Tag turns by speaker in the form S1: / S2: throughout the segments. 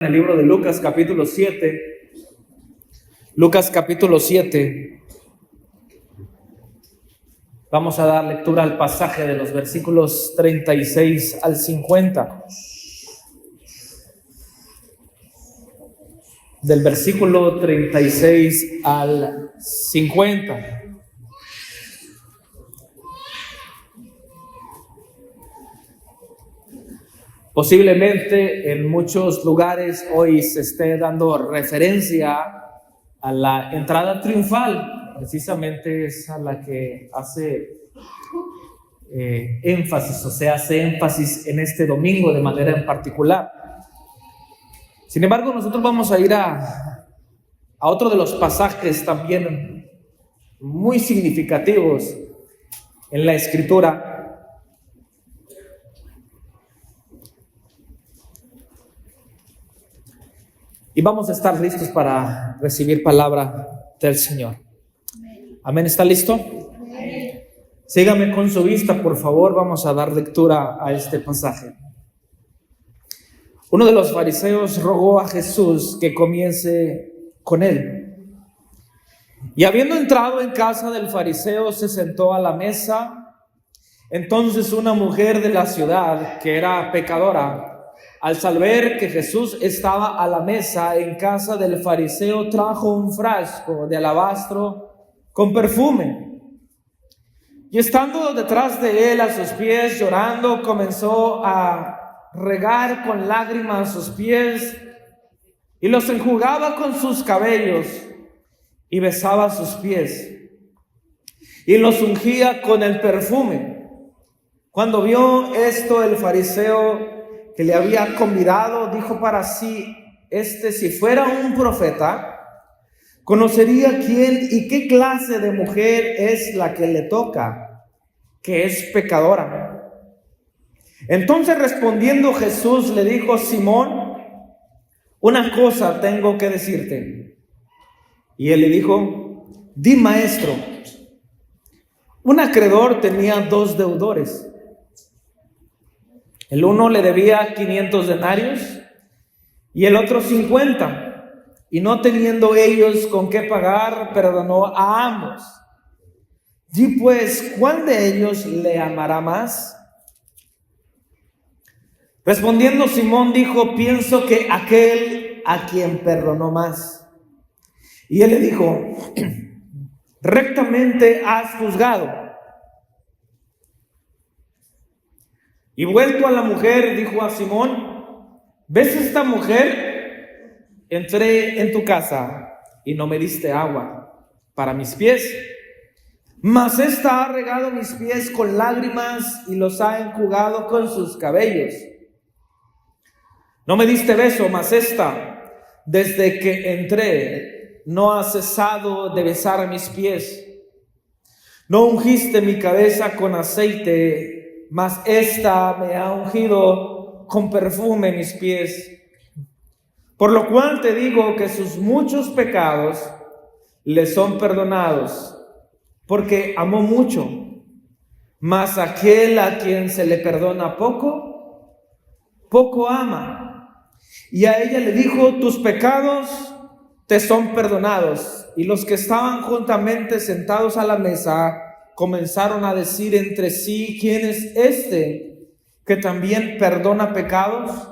S1: En el libro de Lucas capítulo 7, vamos a dar lectura al pasaje de los versículos 36 al 50. Del versículo 36 al 50. Posiblemente en muchos lugares hoy se esté dando referencia a la entrada triunfal, precisamente es a la que hace énfasis, o se hace énfasis en este domingo de manera en particular. Sin embargo, nosotros vamos a ir a otro de los pasajes también muy significativos en la Escritura. Y vamos a estar listos para recibir palabra del Señor. Amén. ¿Está listo? Amén. Sígame con su vista, por favor. Vamos a dar lectura a este pasaje. Uno de los fariseos rogó a Jesús que comience con él. Y habiendo entrado en casa del fariseo, se sentó a la mesa. Entonces una mujer de la ciudad, que era pecadora, al saber que Jesús estaba a la mesa en casa del fariseo, trajo un frasco de alabastro con perfume. Y estando detrás de él a sus pies, llorando, comenzó a regar con lágrimas sus pies y los enjugaba con sus cabellos y besaba sus pies y los ungía con el perfume. Cuando vio esto el fariseo que le había convidado, dijo para sí: si fuera un profeta, conocería quién y qué clase de mujer es la que le toca, que es pecadora. Entonces respondiendo Jesús le dijo: Simón, una cosa tengo que decirte. Y él le dijo: di, maestro. Un acreedor tenía 2 deudores. El uno le debía 500 denarios y el otro 50. Y no teniendo ellos con qué pagar, perdonó a ambos. Di pues, ¿cuál de ellos le amará más? Respondiendo Simón dijo: pienso que aquel a quien perdonó más. Y él le dijo: rectamente has juzgado. Y vuelto a la mujer, dijo a Simón: ¿ves esta mujer? Entré en tu casa y no me diste agua para mis pies, mas esta ha regado mis pies con lágrimas y los ha enjugado con sus cabellos. No me diste beso, mas esta, desde que entré, no ha cesado de besar mis pies. No ungiste mi cabeza con aceite, mas esta me ha ungido con perfume mis pies. Por lo cual te digo que sus muchos pecados le son perdonados, porque amó mucho. Mas aquel a quien se le perdona poco, poco ama. Y a ella le dijo: tus pecados te son perdonados. Y los que estaban juntamente sentados a la mesa comenzaron a decir entre sí: ¿quién es este que también perdona pecados?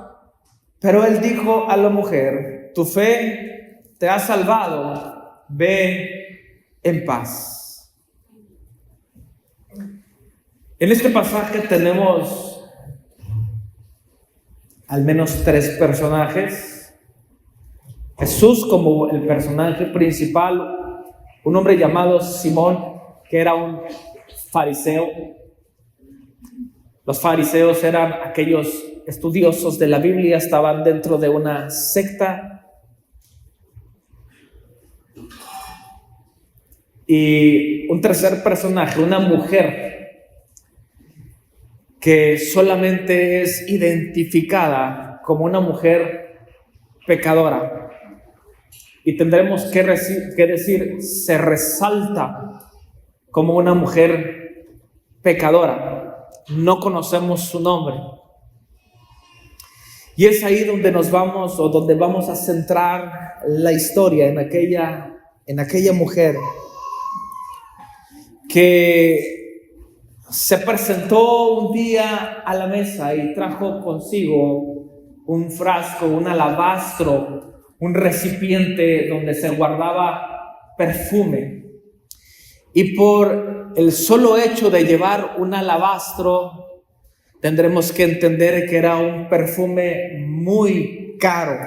S1: Pero él dijo a la mujer: tu fe te ha salvado, ve en paz. En este pasaje tenemos al menos 3 personajes. Jesús como el personaje principal, un hombre llamado Simón, que era un fariseo. Los fariseos eran aquellos estudiosos de la Biblia, estaban dentro de una secta. Y un tercer personaje, una mujer que solamente es identificada como una mujer pecadora. Y tendremos que decir, se resalta como una mujer pecadora. No conocemos su nombre. Y es ahí donde nos vamos, o donde vamos a centrar la historia, en aquella mujer que se presentó un día a la mesa y trajo consigo un frasco, un alabastro, un recipiente donde se guardaba perfume. Y por el solo hecho de llevar un alabastro, tendremos que entender que era un perfume muy caro.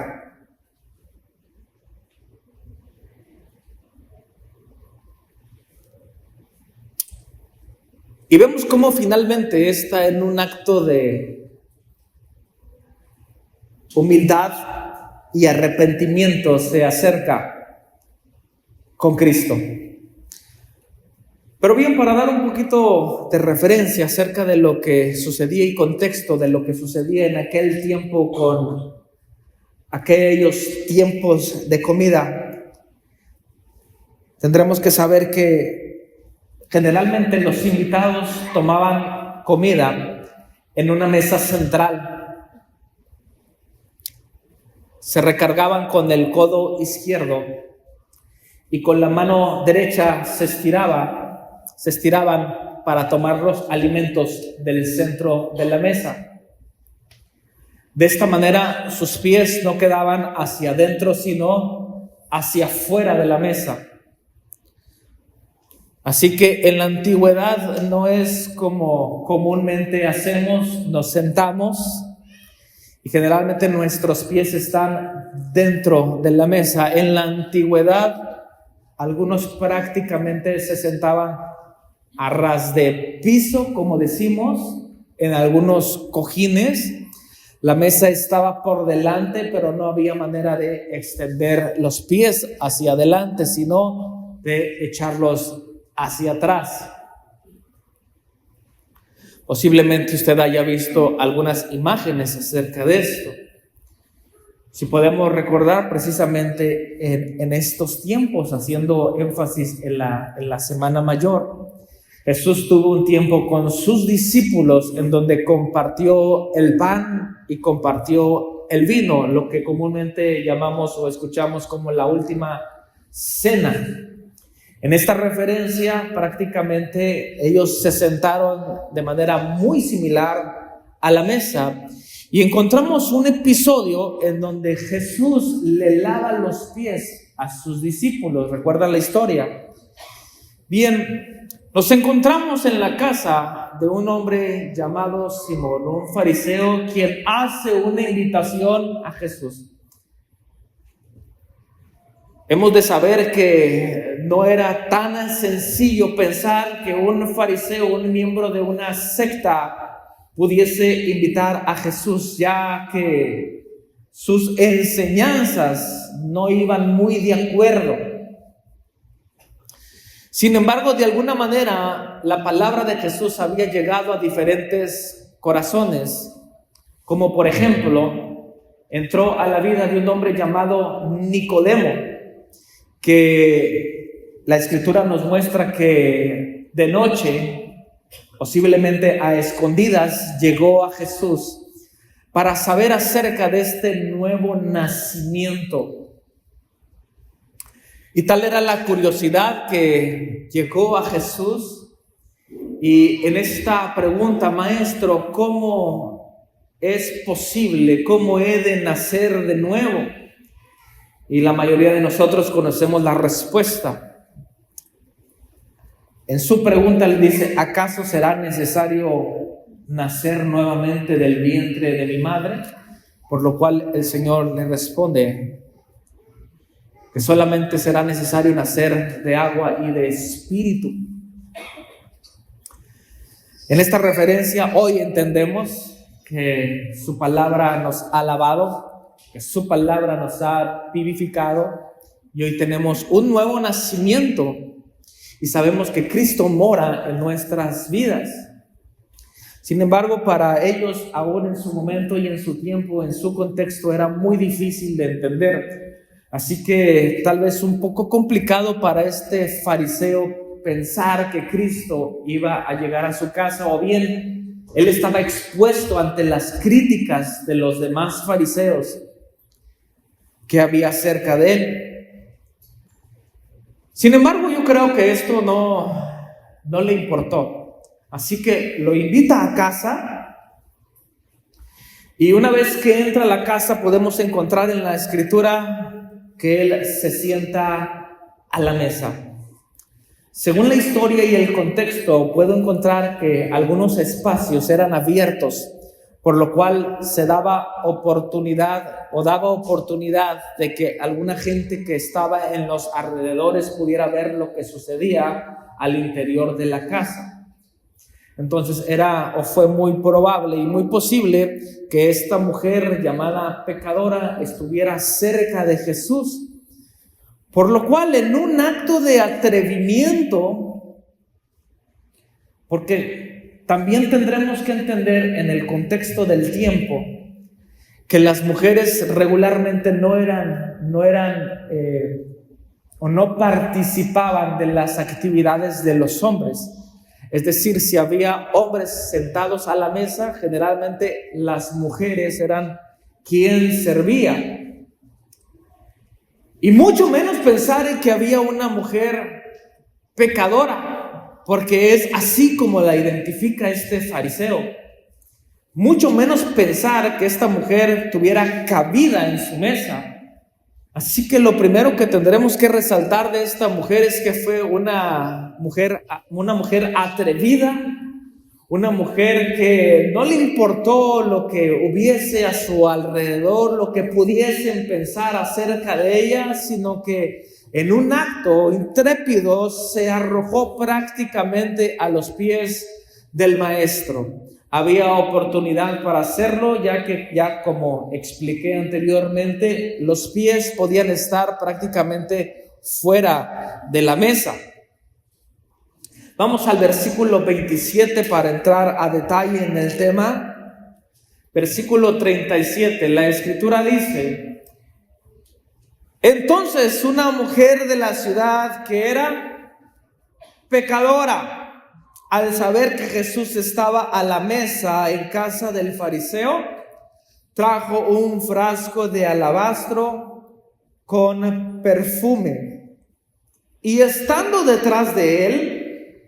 S1: Y vemos cómo finalmente está en un acto de humildad y arrepentimiento se acerca con Cristo. Pero bien, para dar un poquito de referencia acerca de lo que sucedía y contexto de lo que sucedía en aquel tiempo con aquellos tiempos de comida, tendremos que saber que generalmente los invitados tomaban comida en una mesa central. Se recargaban con el codo izquierdo y con la mano derecha se estiraban para tomar los alimentos del centro de la mesa. De esta manera sus pies no quedaban hacia adentro, sino hacia afuera de la mesa. Así que en la antigüedad no es como comúnmente hacemos, nos sentamos y generalmente nuestros pies están dentro de la mesa. En la antigüedad algunos prácticamente se sentaban a ras de piso, como decimos, en algunos cojines. La mesa estaba por delante, pero no había manera de extender los pies hacia adelante, sino de echarlos hacia atrás. Posiblemente usted haya visto algunas imágenes acerca de esto. Si podemos recordar precisamente en estos tiempos, haciendo énfasis en la Semana Mayor, Jesús tuvo un tiempo con sus discípulos en donde compartió el pan y compartió el vino, lo que comúnmente llamamos o escuchamos como la última cena. En esta referencia, prácticamente ellos se sentaron de manera muy similar a la mesa y encontramos un episodio en donde Jesús le lava los pies a sus discípulos. ¿Recuerdan la historia? Bien, nos encontramos en la casa de un hombre llamado Simón, un fariseo, quien hace una invitación a Jesús. Hemos de saber que no era tan sencillo pensar que un fariseo, un miembro de una secta, pudiese invitar a Jesús, ya que sus enseñanzas no iban muy de acuerdo. Sin embargo, de alguna manera, la palabra de Jesús había llegado a diferentes corazones, como por ejemplo, entró a la vida de un hombre llamado Nicodemo, que la Escritura nos muestra que de noche, posiblemente a escondidas, llegó a Jesús para saber acerca de este nuevo nacimiento. Y tal era la curiosidad que llegó a Jesús, y en esta pregunta: Maestro, ¿cómo es posible? ¿Cómo he de nacer de nuevo? Y la mayoría de nosotros conocemos la respuesta. En su pregunta le dice: ¿acaso será necesario nacer nuevamente del vientre de mi madre? Por lo cual el Señor le responde que solamente será necesario nacer de agua y de espíritu. En esta referencia hoy entendemos que su palabra nos ha lavado, que su palabra nos ha vivificado, y hoy tenemos un nuevo nacimiento y sabemos que Cristo mora en nuestras vidas. Sin embargo, para ellos, aún en su momento y en su tiempo, en su contexto, era muy difícil de entender. Así que tal vez un poco complicado para este fariseo pensar que Cristo iba a llegar a su casa, o bien Él estaba expuesto ante las críticas de los demás fariseos que había cerca de él. Sin embargo, yo creo que esto no le importó. Así que lo invita a casa, y una vez que entra a la casa podemos encontrar en la escritura que él se sienta a la mesa. Según la historia y el contexto, puedo encontrar que algunos espacios eran abiertos, por lo cual se daba oportunidad de que alguna gente que estaba en los alrededores pudiera ver lo que sucedía al interior de la casa. Entonces fue muy probable y muy posible que esta mujer llamada pecadora estuviera cerca de Jesús, por lo cual en un acto de atrevimiento, porque también tendremos que entender en el contexto del tiempo que las mujeres regularmente no participaban de las actividades de los hombres. Es decir, si había hombres sentados a la mesa, generalmente las mujeres eran quien servía. Y mucho menos pensar en que había una mujer pecadora, porque es así como la identifica este fariseo. Mucho menos pensar que esta mujer tuviera cabida en su mesa. Así que lo primero que tendremos que resaltar de esta mujer es que fue una mujer atrevida, una mujer que no le importó lo que hubiese a su alrededor, lo que pudiesen pensar acerca de ella, sino que en un acto intrépido se arrojó prácticamente a los pies del maestro. Había oportunidad para hacerlo, ya que como expliqué anteriormente, los pies podían estar prácticamente fuera de la mesa. Vamos al versículo 27 para entrar a detalle en el tema. Versículo 37, la escritura dice: entonces una mujer de la ciudad que era pecadora, al saber que Jesús estaba a la mesa en casa del fariseo, trajo un frasco de alabastro con perfume, y estando detrás de él,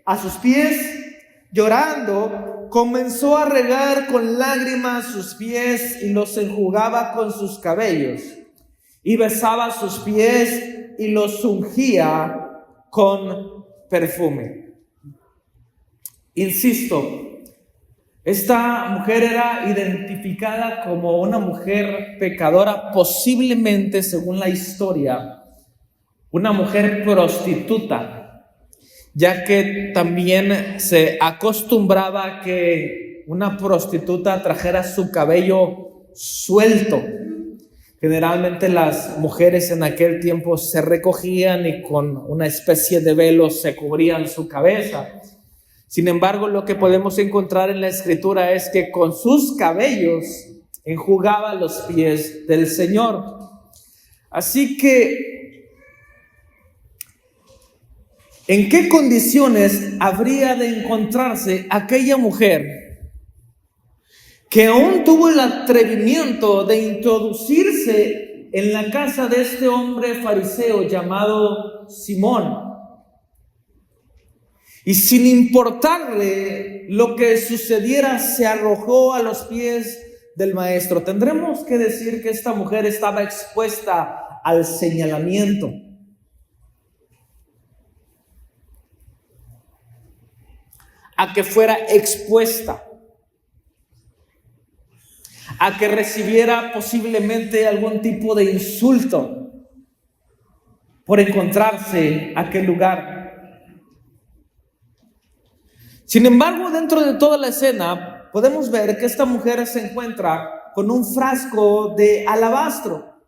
S1: a sus pies, llorando, comenzó a regar con lágrimas sus pies y los enjugaba con sus cabellos, y besaba sus pies y los ungía con perfume. Insisto, esta mujer era identificada como una mujer pecadora, posiblemente, según la historia, una mujer prostituta, ya que también se acostumbraba que una prostituta trajera su cabello suelto. Generalmente las mujeres en aquel tiempo se recogían y con una especie de velo se cubrían su cabeza. Sin embargo, lo que podemos encontrar en la escritura es que con sus cabellos enjugaba los pies del Señor. Así que, ¿en qué condiciones habría de encontrarse aquella mujer que aún tuvo el atrevimiento de introducirse en la casa de este hombre fariseo llamado Simón? Y sin importarle lo que sucediera, se arrojó a los pies del maestro. Tendremos que decir que esta mujer estaba expuesta al señalamiento. A que fuera expuesta. A que recibiera posiblemente algún tipo de insulto por encontrarse en aquel lugar. Sin embargo, dentro de toda la escena, podemos ver que esta mujer se encuentra con un frasco de alabastro.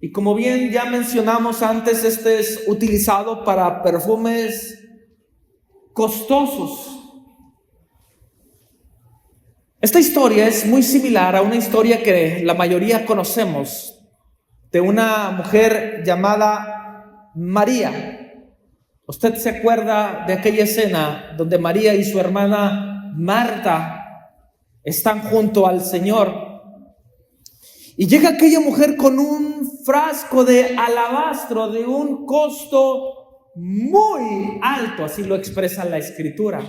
S1: Y como bien ya mencionamos antes, este es utilizado para perfumes costosos. Esta historia es muy similar a una historia que la mayoría conocemos, de una mujer llamada María. ¿Usted se acuerda de aquella escena donde María y su hermana Marta están junto al Señor. Y llega aquella mujer con un frasco de alabastro de un costo muy alto, así lo expresa la Escritura.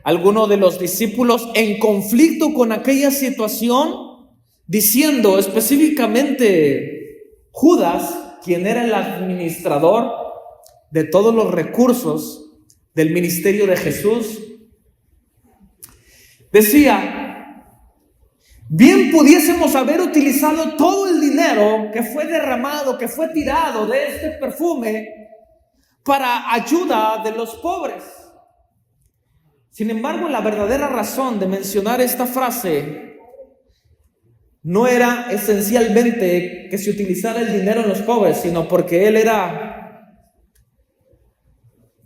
S1: Algunos de los discípulos en conflicto con aquella situación, diciendo específicamente Judas, quien era el administrador de todos los recursos del ministerio de Jesús, decía: bien pudiésemos haber utilizado todo el dinero que fue derramado, que fue tirado de este perfume para ayuda de los pobres. Sin embargo, la verdadera razón de mencionar esta frase no era esencialmente que se utilizara el dinero en los pobres, sino porque él era,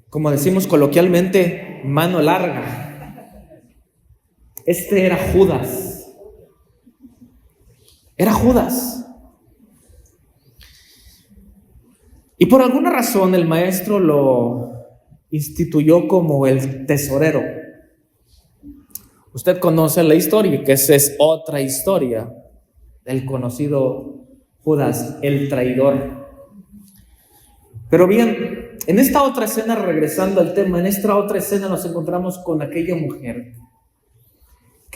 S1: como decimos coloquialmente, mano larga. Este era Judas. Era Judas. Y por alguna razón el maestro lo instituyó como el tesorero. Usted conoce la historia, que esa es otra historia del conocido Judas, el traidor. Pero bien, en esta otra escena, regresando al tema, en esta otra escena nos encontramos con aquella mujer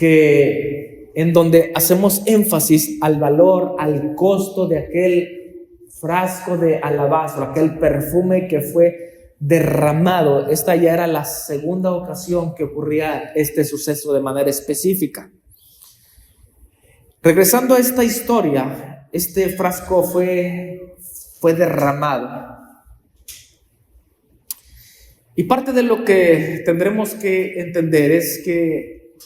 S1: en donde hacemos énfasis al valor, al costo de aquel frasco de alabastro, aquel perfume que fue derramado. Esta ya era la segunda ocasión que ocurría este suceso de manera específica. Regresando a esta historia, este frasco fue derramado. Y parte de lo que tendremos que entender es que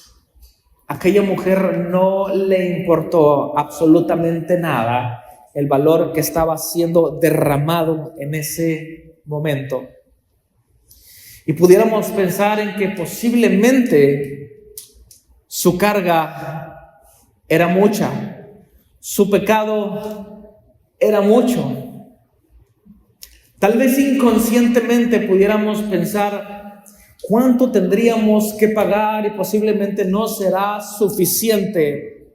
S1: aquella mujer no le importó absolutamente nada el valor que estaba siendo derramado en ese momento. Y pudiéramos pensar en que posiblemente su carga era mucha, su pecado era mucho. Tal vez inconscientemente pudiéramos pensar cuánto tendríamos que pagar y posiblemente no será suficiente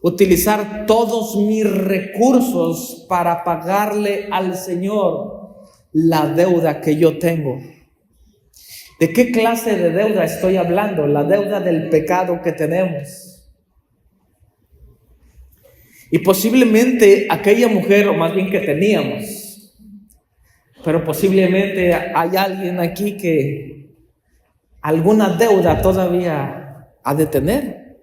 S1: utilizar todos mis recursos para pagarle al Señor la deuda que yo tengo. ¿De qué clase de deuda estoy hablando? La deuda del pecado que tenemos. Y posiblemente aquella mujer, o más bien que teníamos, pero posiblemente hay alguien aquí que alguna deuda todavía ha de tener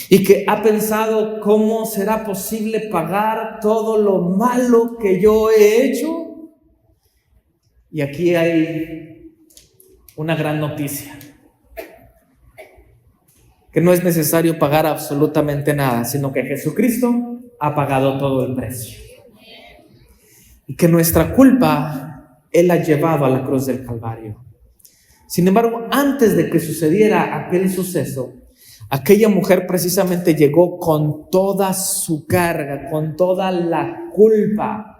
S1: y que ha pensado cómo será posible pagar todo lo malo que yo he hecho. Y aquí hay una gran noticia, que no es necesario pagar absolutamente nada, sino que Jesucristo ha pagado todo el precio. Y que nuestra culpa Él ha llevado a la cruz del Calvario. Sin embargo, antes de que sucediera aquel suceso, aquella mujer precisamente llegó con toda su carga, con toda la culpa.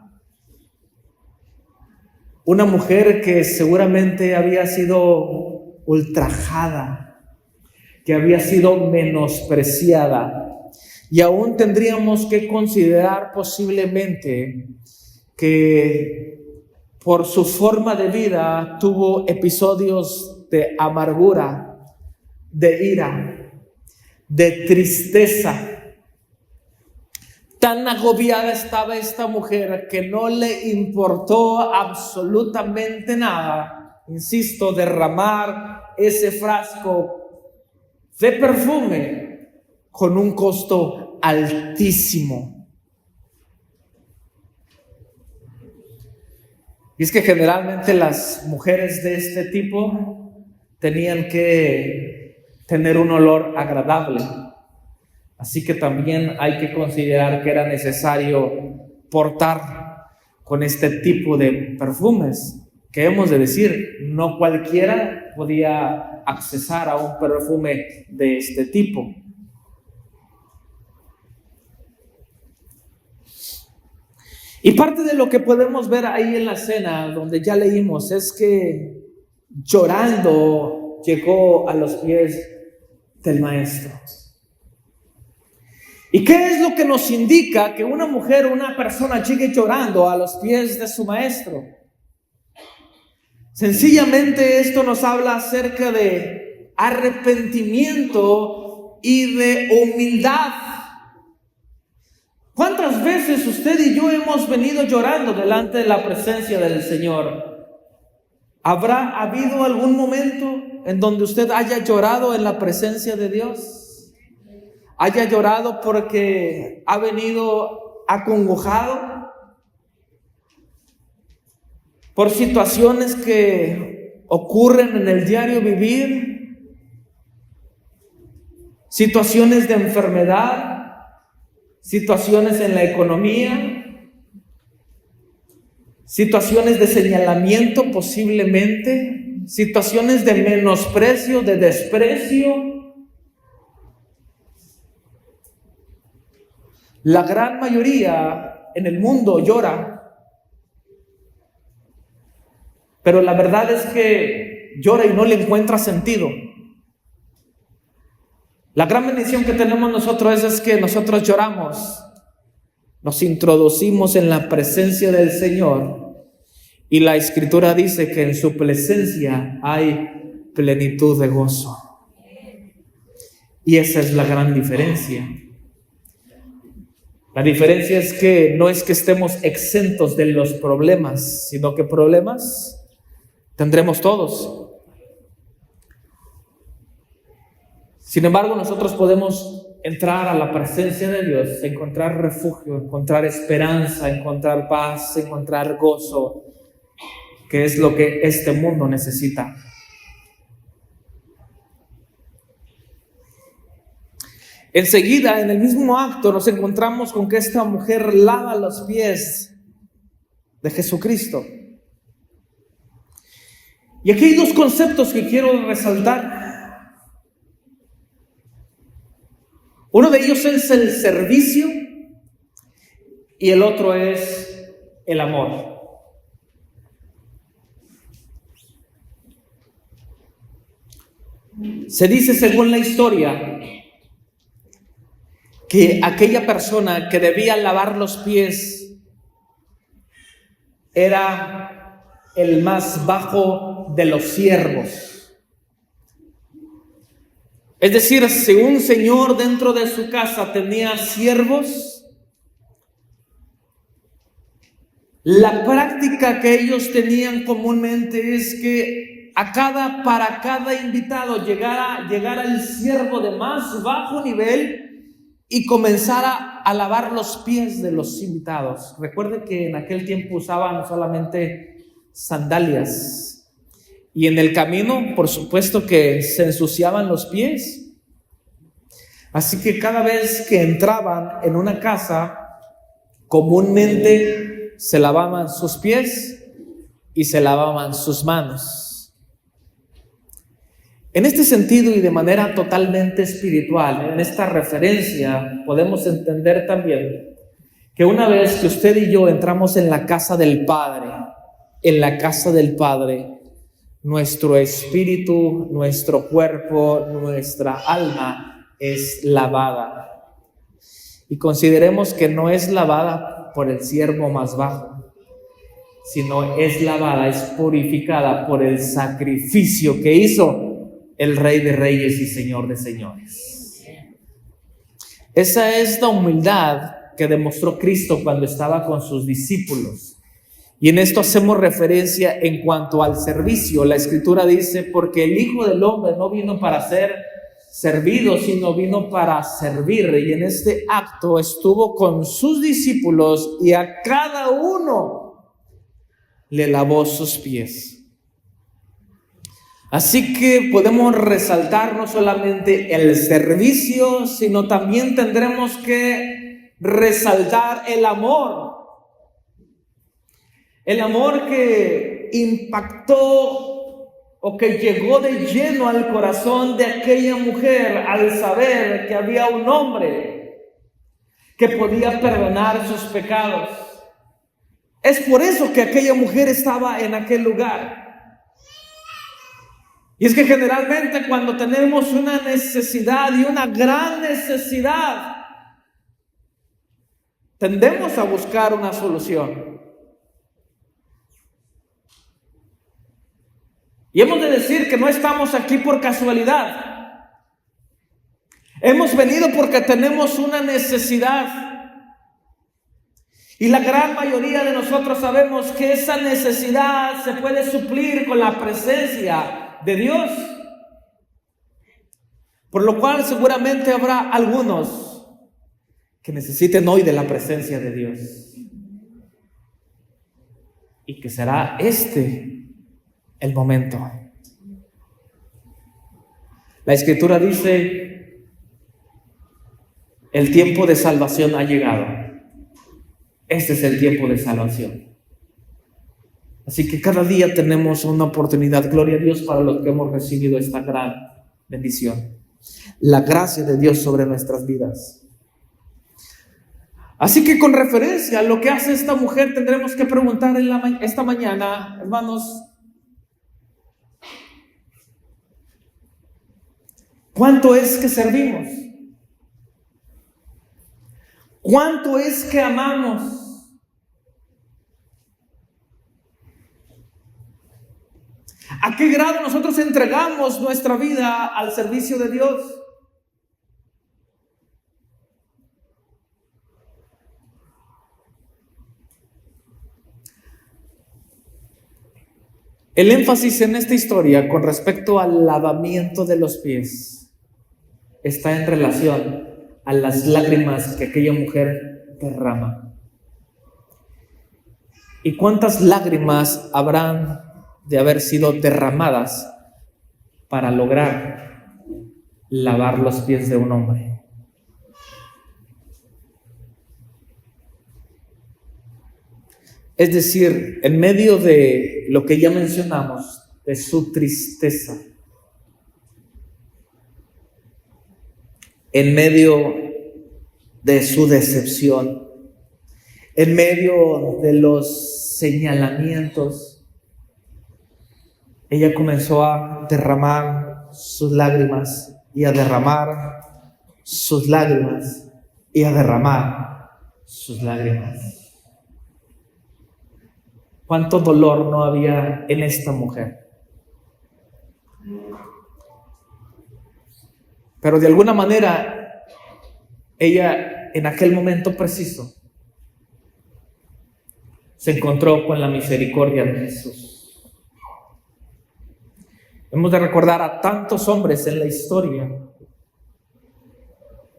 S1: Una mujer que seguramente había sido ultrajada, que había sido menospreciada. Y aún tendríamos que considerar posiblemente que por su forma de vida tuvo episodios de amargura, de ira, de tristeza. Tan agobiada estaba esta mujer que no le importó absolutamente nada, insisto, derramar ese frasco de perfume con un costo altísimo. Y es que generalmente las mujeres de este tipo tenían que tener un olor agradable. Así que también hay que considerar que era necesario portar con este tipo de perfumes, que hemos de decir, no cualquiera podía accesar a un perfume de este tipo. Y parte de lo que podemos ver ahí en la escena, donde ya leímos, es que llorando llegó a los pies del maestro. ¿Y qué es lo que nos indica que una mujer o una persona llegue llorando a los pies de su maestro? Sencillamente esto nos habla acerca de arrepentimiento y de humildad. ¿Cuántas veces usted y yo hemos venido llorando delante de la presencia del Señor? ¿Habrá habido algún momento en donde usted haya llorado en la presencia de Dios? ¿Haya llorado porque ha venido acongojado por situaciones que ocurren en el diario vivir? Situaciones de enfermedad, situaciones en la economía, situaciones de señalamiento posiblemente, situaciones de menosprecio, de desprecio. La gran mayoría en el mundo llora, pero la verdad es que llora y no le encuentra sentido. La gran bendición que tenemos nosotros es que nosotros lloramos, nos introducimos en la presencia del Señor y la Escritura dice que en su presencia hay plenitud de gozo. Y esa es la gran diferencia. La diferencia es que no es que estemos exentos de los problemas, sino que problemas tendremos todos. Sin embargo, nosotros podemos entrar a la presencia de Dios, encontrar refugio, encontrar esperanza, encontrar paz, encontrar gozo, que es lo que este mundo necesita. Enseguida, en el mismo acto, nos encontramos con que esta mujer lava los pies de Jesucristo. Y aquí hay dos conceptos que quiero resaltar. Uno de ellos es el servicio y el otro es el amor. Se dice, según la historia, que aquella persona que debía lavar los pies era el más bajo de los siervos. Es decir, si un señor dentro de su casa tenía siervos, la práctica que ellos tenían comúnmente es que para cada invitado llegara el siervo de más bajo nivel y comenzara a lavar los pies de los invitados. Recuerde que en aquel tiempo usaban solamente sandalias y en el camino, por supuesto, que se ensuciaban los pies. Así que cada vez que entraban en una casa, comúnmente se lavaban sus pies y se lavaban sus manos. En este sentido y de manera totalmente espiritual, en esta referencia, podemos entender también que una vez que usted y yo entramos en la casa del Padre, nuestro espíritu, nuestro cuerpo, nuestra alma es lavada. Y consideremos que no es lavada por el siervo más bajo, sino es lavada, es purificada por el sacrificio que hizo el Rey de Reyes y Señor de Señores. Esa es la humildad que demostró Cristo cuando estaba con sus discípulos. Y en esto hacemos referencia en cuanto al servicio. La Escritura dice, porque el Hijo del Hombre no vino para ser servido, sino vino para servir. Y en este acto estuvo con sus discípulos y a cada uno le lavó sus pies. Así que podemos resaltar no solamente el servicio, sino también tendremos que resaltar el amor. El amor que impactó o que llegó de lleno al corazón de aquella mujer al saber que había un hombre que podía perdonar sus pecados. Es por eso que aquella mujer estaba en aquel lugar. Y es que generalmente cuando tenemos una necesidad y una gran necesidad, tendemos a buscar una solución. Y hemos de decir que no estamos aquí por casualidad. Hemos venido porque tenemos una necesidad. Y la gran mayoría de nosotros sabemos que esa necesidad se puede suplir con la presencia de Dios. Por lo cual seguramente habrá algunos que necesiten hoy de la presencia de Dios. Y que será este el momento. La Escritura dice: el tiempo de salvación ha llegado. Este es el tiempo de salvación. Así que cada día tenemos una oportunidad. Gloria a Dios para los que hemos recibido esta gran bendición. La gracia de Dios sobre nuestras vidas. Así que con referencia a lo que hace esta mujer, tendremos que preguntar esta mañana, hermanos, ¿cuánto es que servimos? ¿Cuánto es que amamos? ¿A qué grado nosotros entregamos nuestra vida al servicio de Dios? El énfasis en esta historia con respecto al lavamiento de los pies está en relación a las lágrimas que aquella mujer derrama. ¿Y cuántas lágrimas habrán de haber sido derramadas para lograr lavar los pies de un hombre? Es decir, en medio de lo que ya mencionamos, de su tristeza, en medio de su decepción, en medio de los señalamientos, ella comenzó a derramar sus lágrimas y a derramar sus lágrimas y a derramar sus lágrimas. ¿Cuánto dolor no había en esta mujer? Pero de alguna manera, ella en aquel momento preciso se encontró con la misericordia de Jesús. Hemos de recordar a tantos hombres en la historia,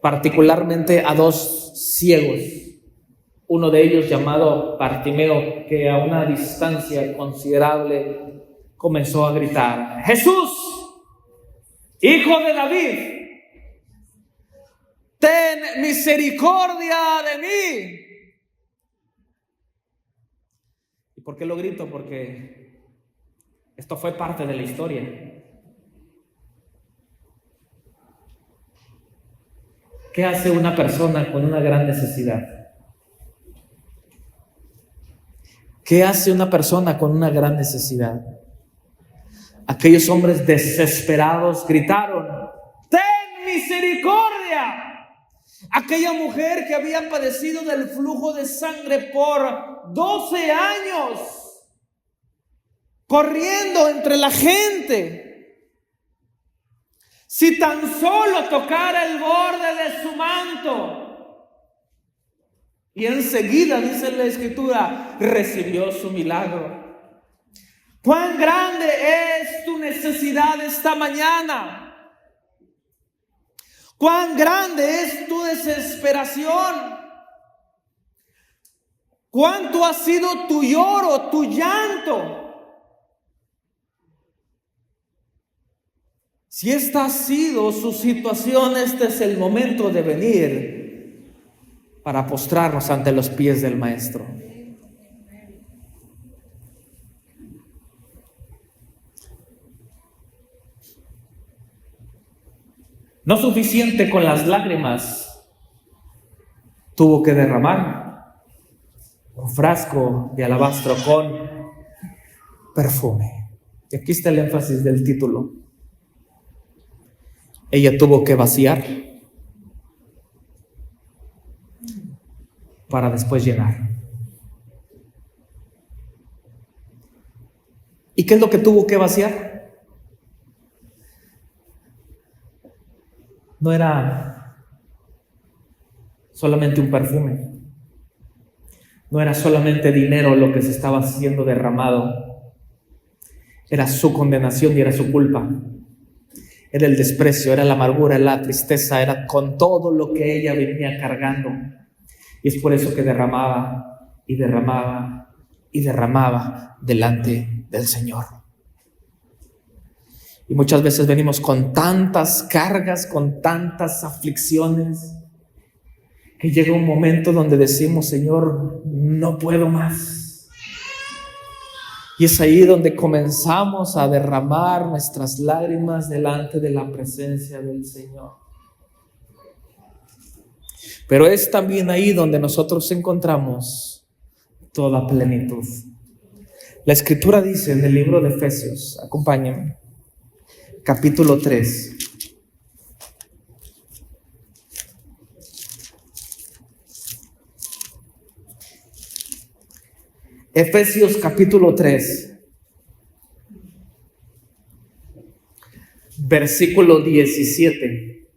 S1: particularmente a dos ciegos. Uno de ellos, llamado Bartimeo, que a una distancia considerable comenzó a gritar: ¡Jesús, Hijo de David, ten misericordia de mí! ¿Y por qué lo grito? Porque esto fue parte de la historia. ¿Qué hace una persona con una gran necesidad? ¿Qué hace una persona con una gran necesidad? Aquellos hombres desesperados gritaron: ¡ten misericordia! Aquella mujer que había padecido del flujo de sangre por 12 años, corriendo entre la gente. Si tan solo tocara el borde de su manto, y enseguida, dice la Escritura, recibió su milagro. ¿Cuán grande es tu necesidad esta mañana? ¿Cuán grande es tu desesperación? ¿Cuánto ha sido tu lloro, tu llanto? Si esta ha sido su situación, este es el momento de venir para postrarnos ante los pies del Maestro. No suficiente con las lágrimas, tuvo que derramar un frasco de alabastro con perfume. Y aquí está el énfasis del título: ella tuvo que vaciar para después llenar. ¿Y qué es lo que tuvo que vaciar? No era solamente un perfume, no era solamente dinero lo que se estaba siendo derramado, era su condenación y era su culpa, era el desprecio, era la amargura, era la tristeza, era con todo lo que ella venía cargando. Y es por eso que derramaba y derramaba y derramaba delante del Señor. Y muchas veces venimos con tantas cargas, con tantas aflicciones, que llega un momento donde decimos: Señor, no puedo más. Y es ahí donde comenzamos a derramar nuestras lágrimas delante de la presencia del Señor. Pero es también ahí donde nosotros encontramos toda plenitud. La Escritura dice en el libro de Efesios, acompáñenme, capítulo 3. Efesios capítulo 3, versículo 17.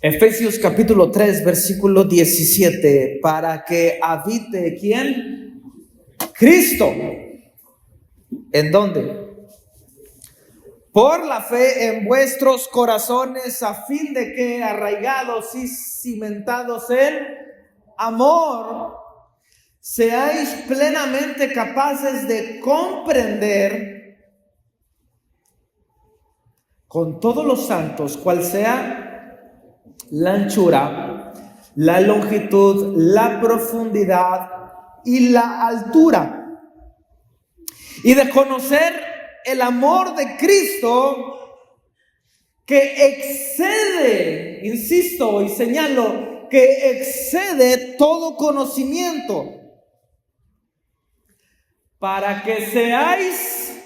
S1: Efesios capítulo 3, versículo 17. Para que habite, ¿quién? Cristo. ¿En dónde? Por la fe en vuestros corazones, a fin de que, arraigados y cimentados en amor, seáis plenamente capaces de comprender con todos los santos cuál sea la anchura, la longitud, la profundidad y la altura, y de conocer el amor de Cristo, que excede, insisto y señalo, que excede todo conocimiento, para que seáis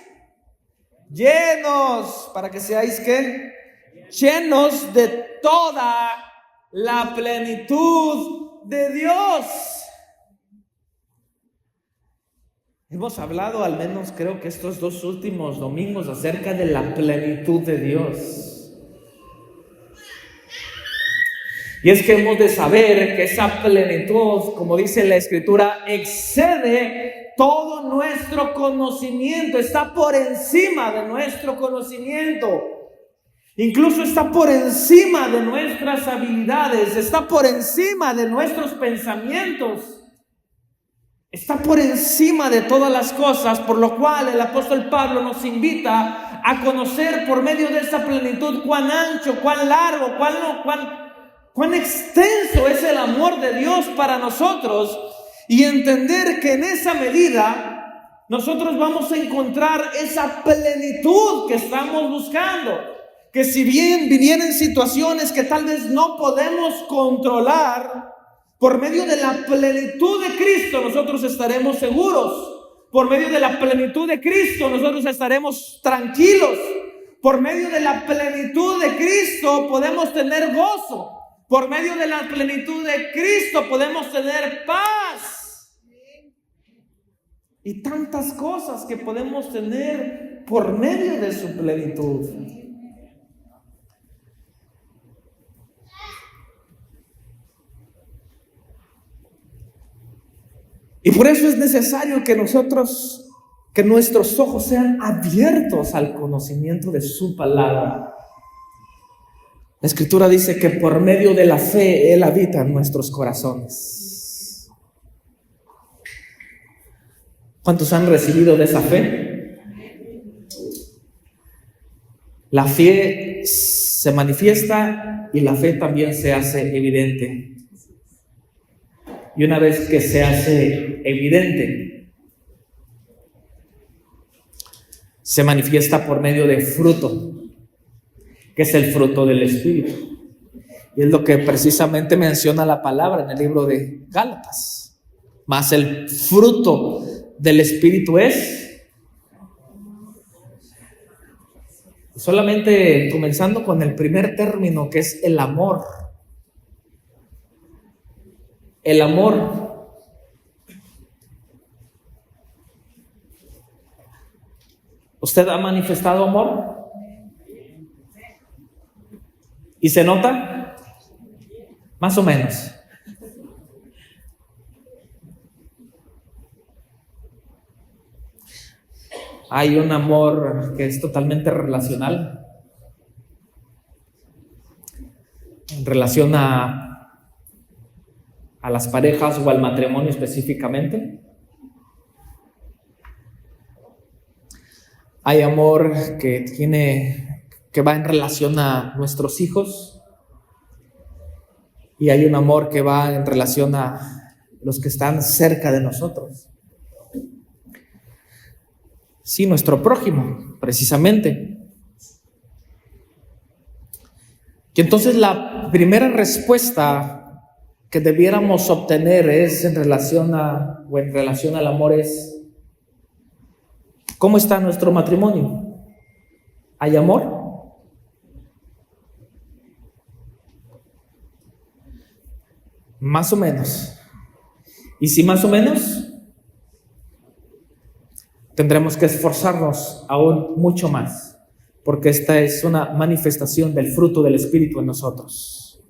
S1: llenos, ¿para que seáis qué? Llenos de toda la plenitud de Dios. Hemos hablado, al menos creo que estos 2 últimos domingos, acerca de la plenitud de Dios. Y es que hemos de saber que esa plenitud, como dice la Escritura, excede todo nuestro conocimiento, está por encima de nuestro conocimiento. Incluso está por encima de nuestras habilidades, está por encima de nuestros pensamientos, está por encima de todas las cosas, por lo cual el apóstol Pablo nos invita a conocer por medio de esa plenitud cuán ancho, cuán largo, cuán extenso es el amor de Dios para nosotros, y entender que en esa medida nosotros vamos a encontrar esa plenitud que estamos buscando. Que si bien vinieran situaciones que tal vez no podemos controlar, por medio de la plenitud de Cristo nosotros estaremos seguros. Por medio de la plenitud de Cristo nosotros estaremos tranquilos. Por medio de la plenitud de Cristo podemos tener gozo. Por medio de la plenitud de Cristo podemos tener paz. Y tantas cosas que podemos tener por medio de su plenitud. Y por eso es necesario que nuestros ojos sean abiertos al conocimiento de su palabra. La Escritura dice que por medio de la fe Él habita en nuestros corazones. ¿Cuántos han recibido de esa fe? La fe se manifiesta y la fe también se hace evidente. Y una vez que se hace evidente, se manifiesta por medio de fruto, que es el fruto del Espíritu. Y es lo que precisamente menciona la palabra en el libro de Gálatas. Mas el fruto del Espíritu es Solamente comenzando con el primer término, que es el amor. El amor. ¿Usted ha manifestado amor? ¿Y se nota? Más o menos. Hay un amor que es totalmente relacional, en relación a las parejas o al matrimonio específicamente. Hay amor que va en relación a nuestros hijos, y hay un amor que va en relación a los que están cerca de nosotros. Sí, nuestro prójimo, precisamente. Y entonces la primera respuesta que debiéramos obtener es en relación al amor es: ¿cómo está nuestro matrimonio? ¿Hay amor? Más o menos. Y si más o menos, tendremos que esforzarnos aún mucho más, porque esta es una manifestación del fruto del Espíritu en nosotros.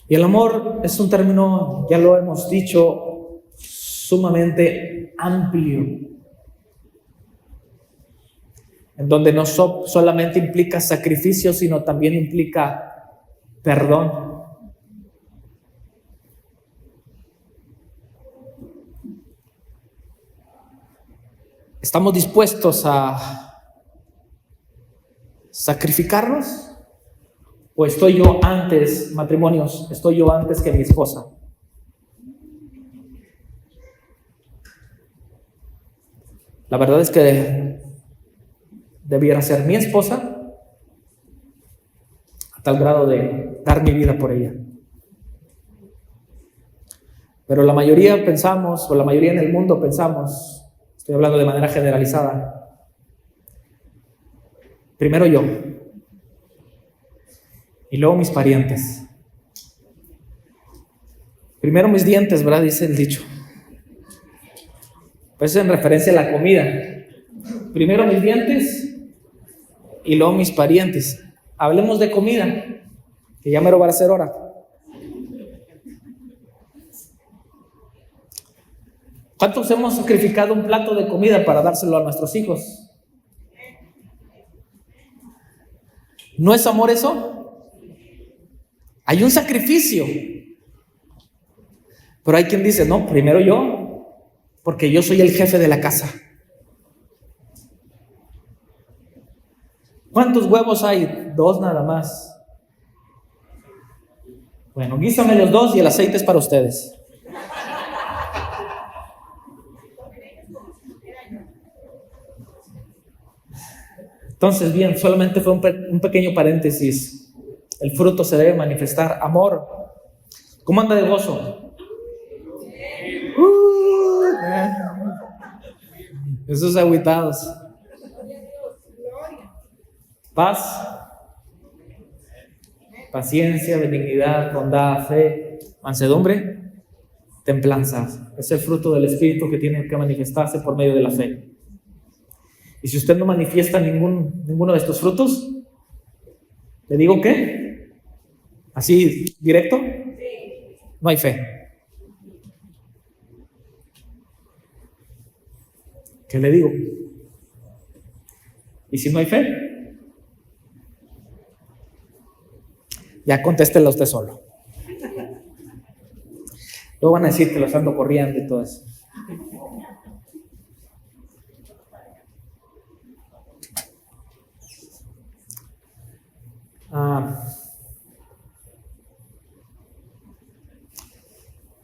S1: Y el amor es un término, ya lo hemos dicho, sumamente amplio, en donde no solamente implica sacrificio, sino también implica perdón. ¿Estamos dispuestos a sacrificarnos? ¿O estoy yo antes, matrimonios, estoy yo antes que mi esposa? La verdad es que debiera ser mi esposa, a tal grado de dar mi vida por ella. Pero la mayoría pensamos, o la mayoría en el mundo pensamos, estoy hablando de manera generalizada, primero yo, y luego mis parientes. Primero mis dientes, ¿verdad? Dice el dicho. Pues es en referencia a la comida. Primero mis dientes y luego mis parientes. Hablemos de comida, que ya mero va a ser hora. ¿Cuántos hemos sacrificado un plato de comida para dárselo a nuestros hijos? ¿No es amor eso? Hay un sacrificio. Pero hay quien dice, no, primero yo, porque yo soy el jefe de la casa. ¿Cuántos huevos hay? 2 nada más. Bueno, guísame los 2 y el aceite es para ustedes. Entonces, bien, solamente fue un pequeño paréntesis. El fruto se debe manifestar. Amor. ¿Cómo anda de gozo? Esos agüitados. Paz, paciencia, benignidad, bondad, fe, mansedumbre, templanza. Es el fruto del Espíritu que tiene que manifestarse por medio de la fe. Y si usted no manifiesta ninguno de estos frutos, ¿le digo qué? ¿Así directo? No hay fe. ¿Qué le digo? ¿Y si no hay fe? Ya contéstela usted solo. Luego van a decir que los ando corriendo y todo eso.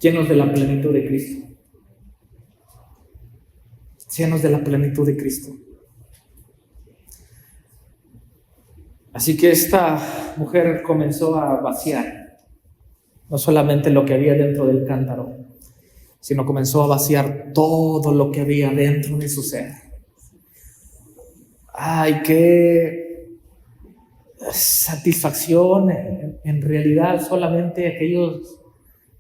S1: Llenos de la plenitud de Cristo. Llenos de la plenitud de Cristo. Así que esta mujer comenzó a vaciar, no solamente lo que había dentro del cántaro, sino comenzó a vaciar todo lo que había dentro de su ser. Ay, qué satisfacción. En realidad, solamente aquellos,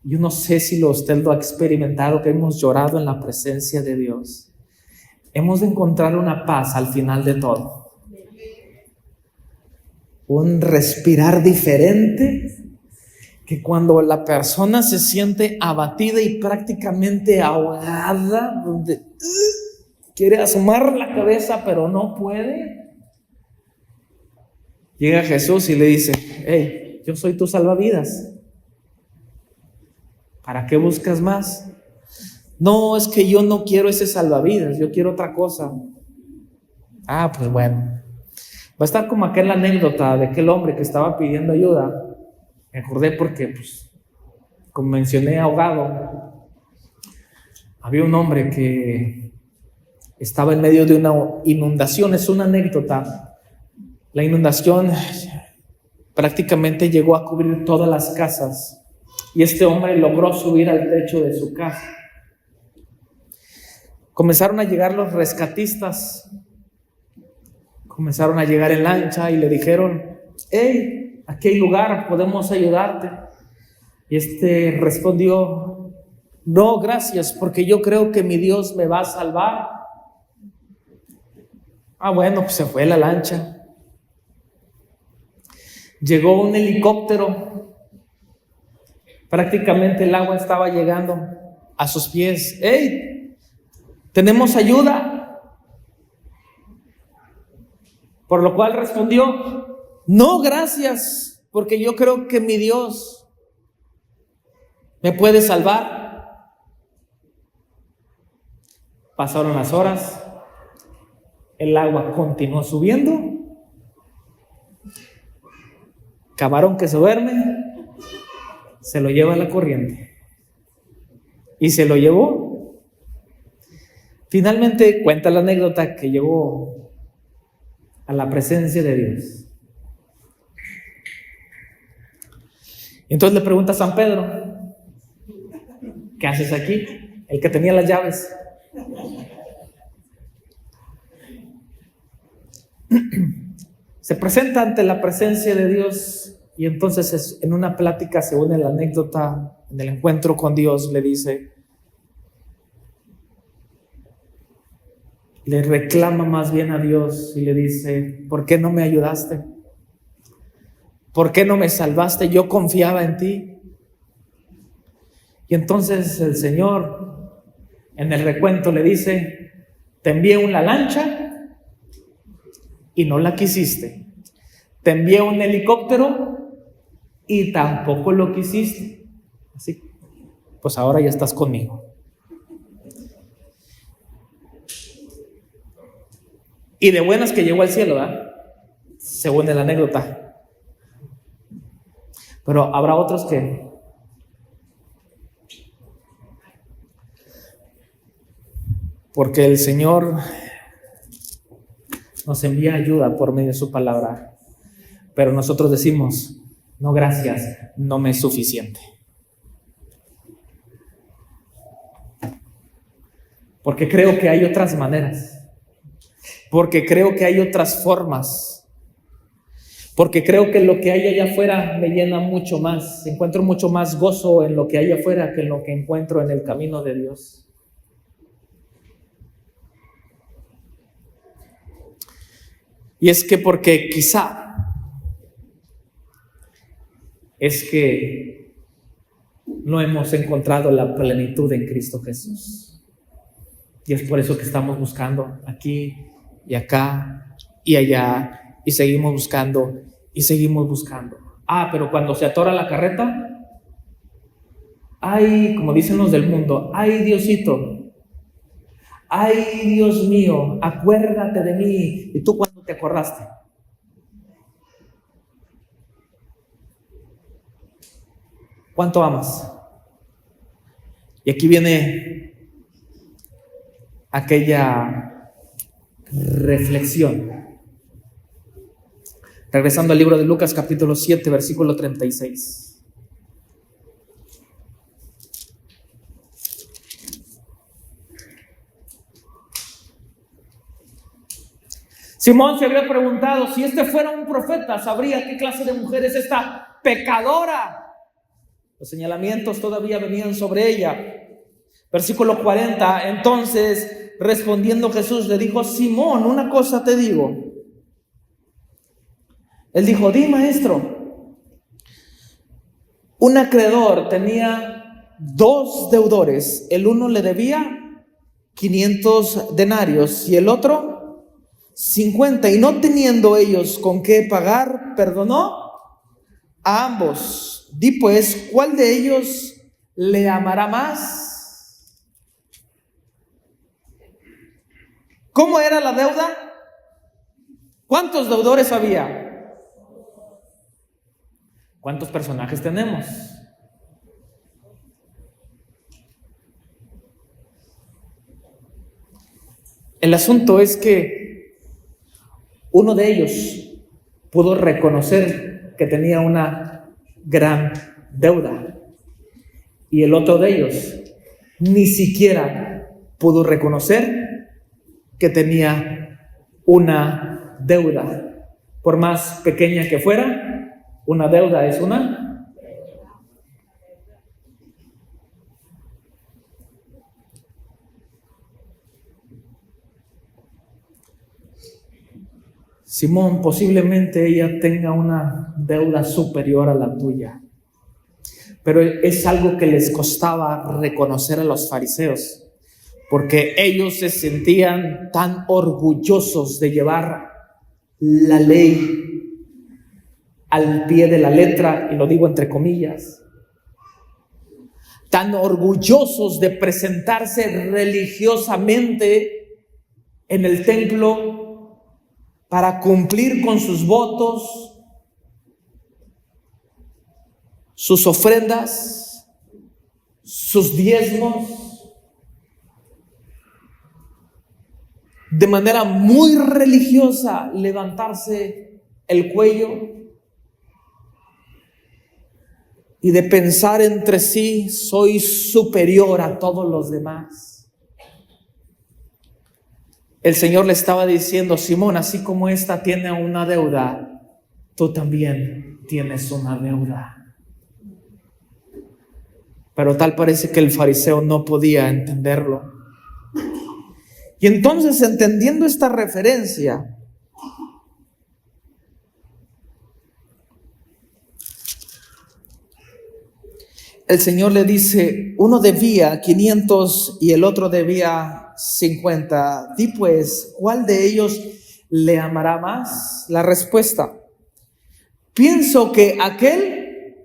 S1: yo no sé si usted lo ha experimentado, que hemos llorado en la presencia de Dios. Hemos de encontrar una paz al final de todo. Un respirar diferente, que cuando la persona se siente abatida y prácticamente ahogada, donde quiere asomar la cabeza pero no puede, llega Jesús y le dice: hey, yo soy tu salvavidas, ¿para qué buscas más? No, es que yo no quiero ese salvavidas, yo quiero otra cosa. Ah, pues bueno, va a estar como aquella anécdota de aquel hombre que estaba pidiendo ayuda. Me acordé porque, pues, como mencioné, ahogado. Había un hombre que estaba en medio de una inundación. Es una anécdota. La inundación prácticamente llegó a cubrir todas las casas y este hombre logró subir al techo de su casa. Comenzaron a llegar los rescatistas, comenzaron a llegar en lancha y le dijeron: hey, aquí hay lugar, podemos ayudarte. Y este respondió: no, gracias, porque yo creo que mi Dios me va a salvar. Ah, bueno, pues se fue la lancha. Llegó un helicóptero. Prácticamente el agua estaba llegando a sus pies. ¡Hey! ¿Tenemos ayuda? Por lo cual respondió: no, gracias, porque yo creo que mi Dios me puede salvar. Pasaron las horas. El agua continuó subiendo. Camarón que se duerme, se lo lleva la corriente. Y se lo llevó. Finalmente cuenta la anécdota que llegó a la presencia de Dios. Y entonces le pregunta a San Pedro: ¿qué haces aquí? El que tenía las llaves. Se presenta ante la presencia de Dios y entonces en una plática se une la anécdota. En el encuentro con Dios le dice, le reclama más bien a Dios y le dice: ¿por qué no me ayudaste? ¿Por qué no me salvaste? Yo confiaba en ti. Y entonces el Señor en el recuento le dice: te envié una lancha y no la quisiste. Te envié un helicóptero y tampoco lo quisiste. Así, pues ahora ya estás conmigo. Y de buenas que llegó al cielo, ¿verdad? Según la anécdota. Pero habrá otros que porque el Señor nos envía ayuda por medio de su palabra, pero nosotros decimos: no, gracias, no me es suficiente. Porque creo que hay otras maneras, porque creo que hay otras formas, porque creo que lo que hay allá afuera me llena mucho más. Encuentro mucho más gozo en lo que hay afuera que en lo que encuentro en el camino de Dios. Y es que porque quizá es que no hemos encontrado la plenitud en Cristo Jesús. Y es por eso que estamos buscando aquí y acá y allá, y seguimos buscando y seguimos buscando. Ah, pero cuando se atora la carreta, ay, como dicen los del mundo, ay, Diosito, ay, Dios mío, acuérdate de mí. ¿Y tú cuándo te acordaste? ¿Cuánto amas? Y aquí viene aquella reflexión. Regresando al libro de Lucas, capítulo 7, versículo 36. Simón se había preguntado, si este fuera un profeta, sabría qué clase de mujer es esta pecadora. Los señalamientos todavía venían sobre ella. Versículo 40, entonces respondiendo Jesús le dijo, Simón, una cosa te digo. Él dijo, di, maestro. Un acreedor tenía 2 deudores. El uno le debía 500 denarios y el otro 50. Y no teniendo ellos con qué pagar, perdonó a ambos. Di pues, ¿cuál de ellos le amará más? ¿Cómo era la deuda? ¿Cuántos deudores había? ¿Cuántos personajes tenemos? El asunto es que uno de ellos pudo reconocer que tenía una gran deuda y el otro de ellos ni siquiera pudo reconocer que tenía una deuda. Por más pequeña que fuera, una deuda es una. Simón, posiblemente ella tenga una deuda superior a la tuya, pero es algo que les costaba reconocer a los fariseos, porque ellos se sentían tan orgullosos de llevar la ley al pie de la letra, y lo digo entre comillas, tan orgullosos de presentarse religiosamente en el templo para cumplir con sus votos, sus ofrendas, sus diezmos, de manera muy religiosa, levantarse el cuello y de pensar entre sí, soy superior a todos los demás. El Señor le estaba diciendo, Simón, así como esta tiene una deuda, tú también tienes una deuda. Pero tal parece que el fariseo no podía entenderlo. Y entonces, entendiendo esta referencia, el Señor le dice, uno debía 500 y el otro debía 50. Di pues, ¿cuál de ellos le amará más? La respuesta, pienso que aquel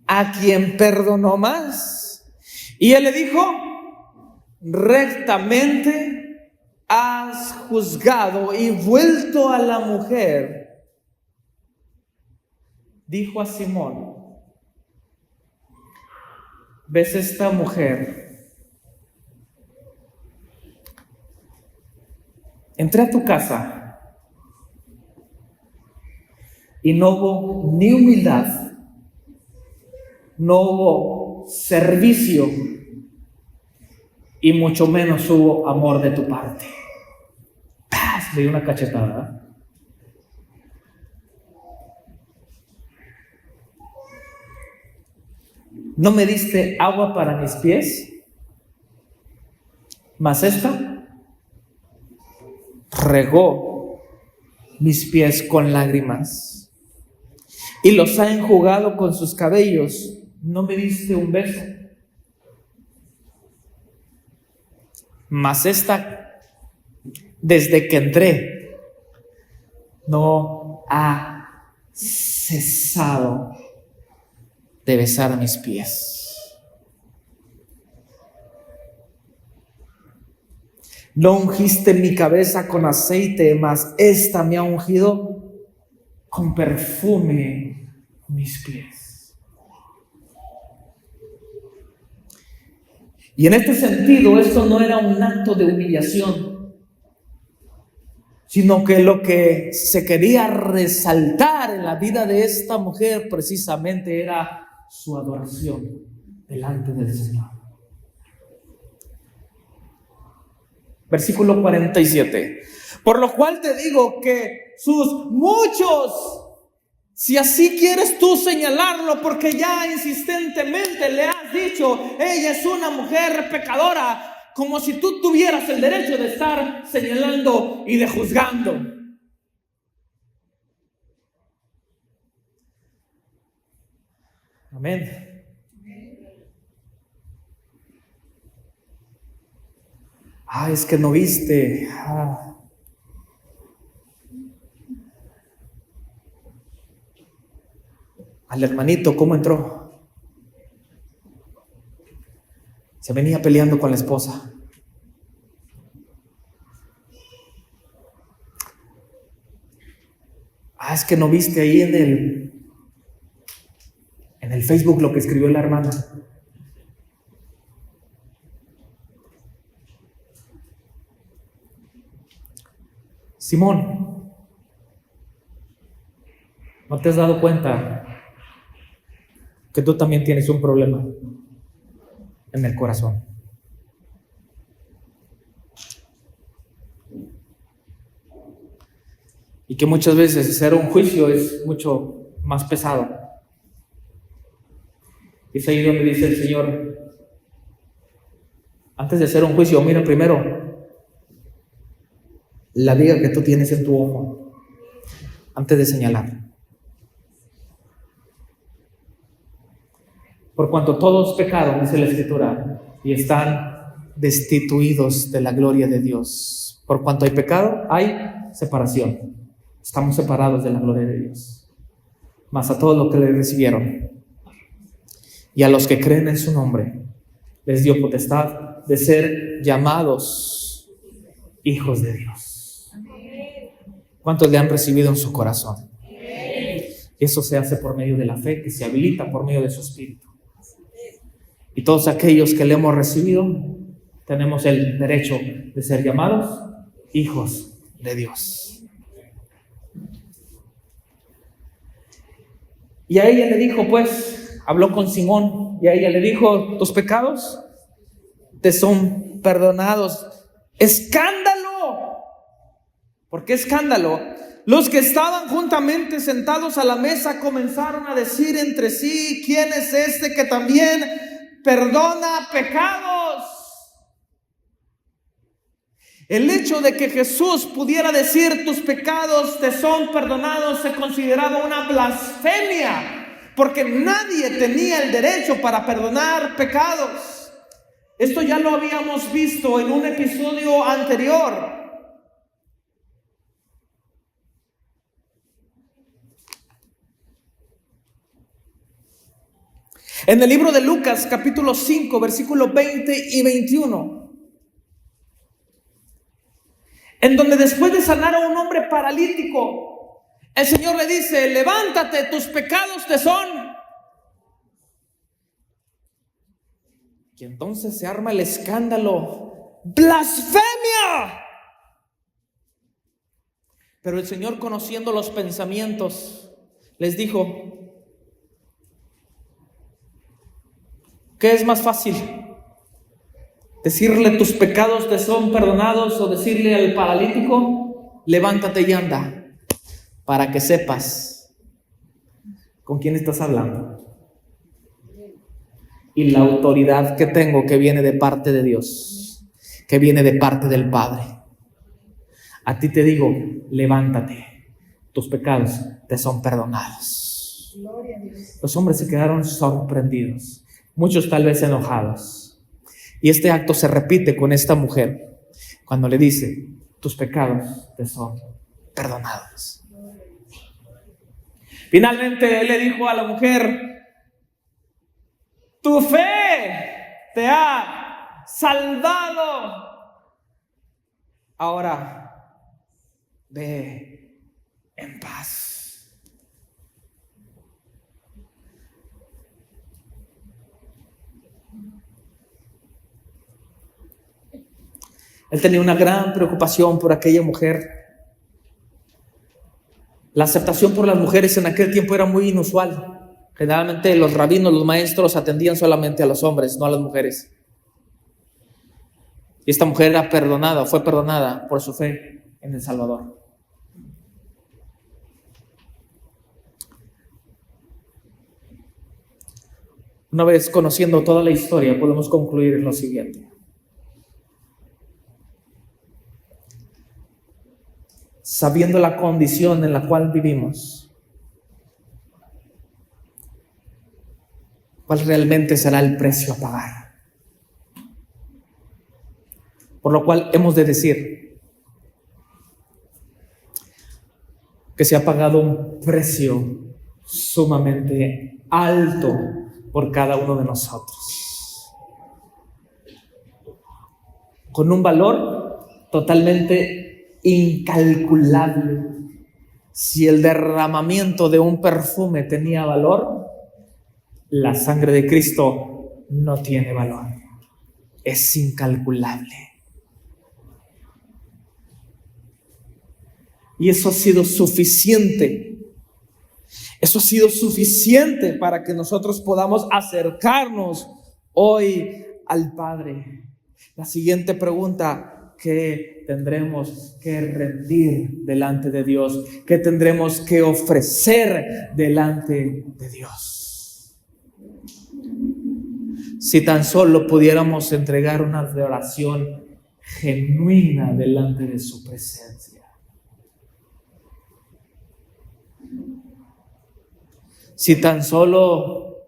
S1: a quien perdonó más. Y él le dijo, rectamente has juzgado. Y vuelto a la mujer, dijo a Simón, ¿ves esta mujer? Entré a tu casa y no hubo ni humildad, no hubo servicio y mucho menos hubo amor de tu parte. ¡Paz! Le di una cachetada. ¿No me diste agua para mis pies? Mas esta regó mis pies con lágrimas y los ha enjugado con sus cabellos. ¿No me diste un beso? Mas esta, desde que entré, no ha cesado de besar mis pies. No ungiste mi cabeza con aceite, mas esta me ha ungido con perfume mis pies. Y en este sentido, esto no era un acto de humillación, sino que lo que se quería resaltar en la vida de esta mujer precisamente era su adoración delante del Señor. Versículo 47. Por lo cual te digo que sus muchos, si así quieres tú señalarlo, porque ya insistentemente le has dicho, ella es una mujer pecadora, como si tú tuvieras el derecho de estar señalando y de juzgando. Amén. Es que no viste. Al hermanito, ¿cómo entró? Se venía peleando con la esposa. Es que no viste ahí en el Facebook lo que escribió la hermana. Simón, ¿no te has dado cuenta que tú también tienes un problema en el corazón? Y que muchas veces hacer un juicio es mucho más pesado. Y es ahí donde dice el Señor, antes de hacer un juicio, mira primero la viga que tú tienes en tu ojo, antes de señalar. Por cuanto todos pecaron, dice la Escritura, y están destituidos de la gloria de Dios. Por cuanto hay pecado, hay separación. Estamos separados de la gloria de Dios. Mas a todos los que le recibieron y a los que creen en su nombre, les dio potestad de ser llamados hijos de Dios. ¿Cuántos le han recibido en su corazón? Y eso se hace por medio de la fe, que se habilita por medio de su Espíritu. Y todos aquellos que le hemos recibido, tenemos el derecho de ser llamados hijos de Dios. Y a ella le dijo, pues, habló con Simón, y a ella le dijo, tus pecados te son perdonados. ¡Escándalo! ¿Por qué escándalo? Los que estaban juntamente sentados a la mesa comenzaron a decir entre sí, ¿quién es este que también perdona pecados? El hecho de que Jesús pudiera decir tus pecados te son perdonados se consideraba una blasfemia, porque nadie tenía el derecho para perdonar pecados. Esto ya lo habíamos visto en un episodio anterior. En el libro de Lucas, capítulo 5, versículos 20 y 21, en donde después de sanar a un hombre paralítico, el Señor le dice, levántate, tus pecados te son. Y entonces se arma el escándalo, ¡blasfemia! Pero el Señor, conociendo los pensamientos, les dijo, ¿qué es más fácil? ¿Decirle tus pecados te son perdonados o decirle al paralítico, levántate y anda? Para que sepas con quién estás hablando. Y la autoridad que tengo, que viene de parte de Dios, que viene de parte del Padre. A ti te digo, levántate, tus pecados te son perdonados. Los hombres se quedaron sorprendidos. Muchos tal vez enojados. Y este acto se repite con esta mujer cuando le dice, tus pecados te son perdonados. Finalmente él le dijo a la mujer, tu fe te ha salvado. Ahora ve en paz. Él tenía una gran preocupación por aquella mujer. La aceptación por las mujeres en aquel tiempo era muy inusual. Generalmente los rabinos, los maestros atendían solamente a los hombres, no a las mujeres. Y esta mujer era perdonada, fue perdonada por su fe en el Salvador. Una vez conociendo toda la historia, podemos concluir lo siguiente. Sabiendo la condición en la cual vivimos, ¿cuál realmente será el precio a pagar? Por lo cual hemos de decir que se ha pagado un precio sumamente alto por cada uno de nosotros, con un valor totalmente incalculable. Si el derramamiento de un perfume tenía valor, la sangre de Cristo no tiene valor, es incalculable. Y eso ha sido suficiente. Eso ha sido suficiente para que nosotros podamos acercarnos hoy al Padre. La siguiente pregunta: ¿qué tendremos que rendir delante de Dios? ¿Qué tendremos que ofrecer delante de Dios? Si tan solo pudiéramos entregar una adoración genuina delante de su presencia. Si tan solo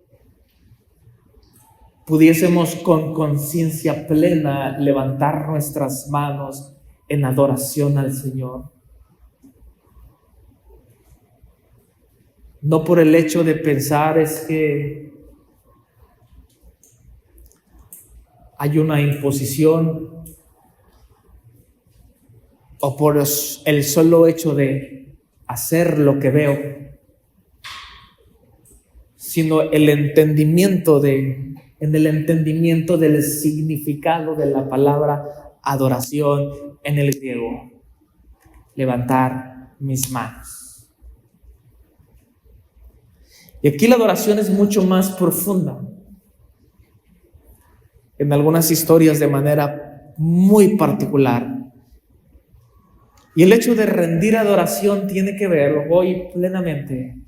S1: pudiésemos con conciencia plena levantar nuestras manos en adoración al Señor. No por el hecho de pensar es que hay una imposición, o por el solo hecho de hacer lo que veo, sino en el entendimiento del significado de la palabra adoración en el griego. Levantar mis manos. Y aquí la adoración es mucho más profunda. En algunas historias de manera muy particular. Y el hecho de rendir adoración tiene que ver hoy plenamente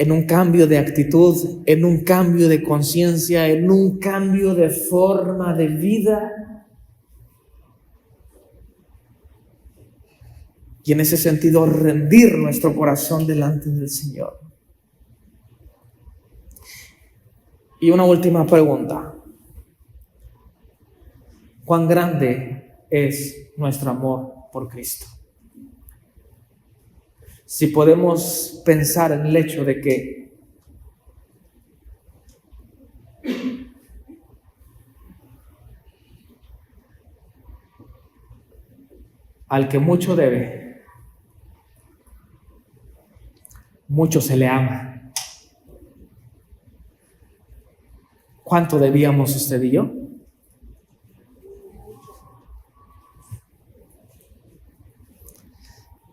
S1: en un cambio de actitud, en un cambio de conciencia, en un cambio de forma de vida. Y en ese sentido, rendir nuestro corazón delante del Señor. Y una última pregunta: ¿cuán grande es nuestro amor por Cristo? Si podemos pensar en el hecho de que al que mucho debe, mucho se le ama. ¿Cuánto debíamos usted y yo?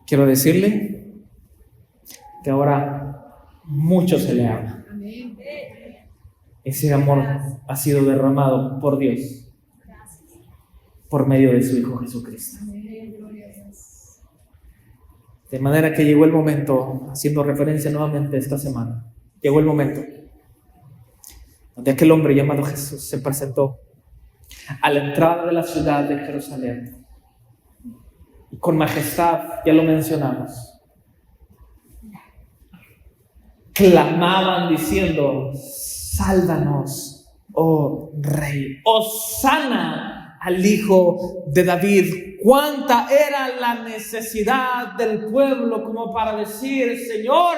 S1: Quiero decirle que ahora mucho se le ama. Ese amor ha sido derramado por Dios por medio de su Hijo Jesucristo. De manera que llegó el momento, haciendo referencia nuevamente esta semana, llegó el momento donde aquel hombre llamado Jesús se presentó a la entrada de la ciudad de Jerusalén. Y con majestad, ya lo mencionamos, clamaban diciendo: sálvanos, oh Rey, hosana al Hijo de David. Cuánta era la necesidad del pueblo como para decir: Señor,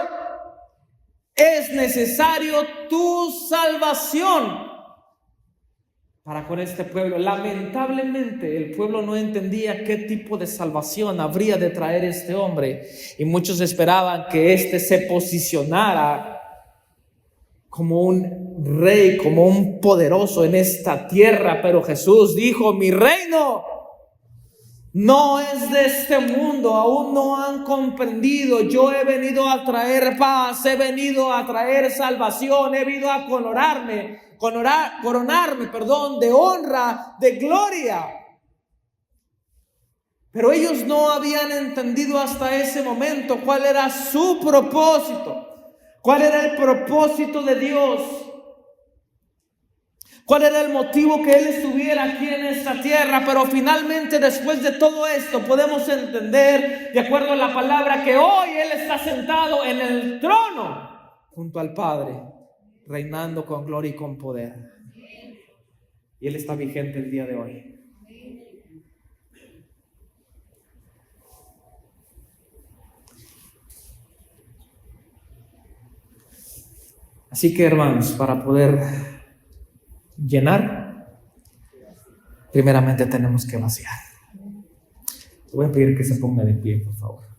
S1: es necesario tu salvación para con este pueblo. Lamentablemente el pueblo no entendía qué tipo de salvación habría de traer este hombre, y muchos esperaban que éste se posicionara como un rey, como un poderoso en esta tierra. Pero Jesús dijo: mi reino no es de este mundo. Aún no han comprendido. Yo he venido a traer paz, he venido a traer salvación, he venido a coronarme de honra, de gloria. Pero ellos no habían entendido hasta ese momento cuál era su propósito, cuál era el propósito de Dios, cuál era el motivo que Él estuviera aquí en esta tierra. Pero finalmente, después de todo esto, podemos entender, de acuerdo a la palabra, que hoy Él está sentado en el trono junto al Padre, reinando con gloria y con poder. Y Él está vigente el día de hoy. Así que, hermanos, para poder llenar, primeramente tenemos que vaciar. Te voy a pedir que se ponga de pie, por favor.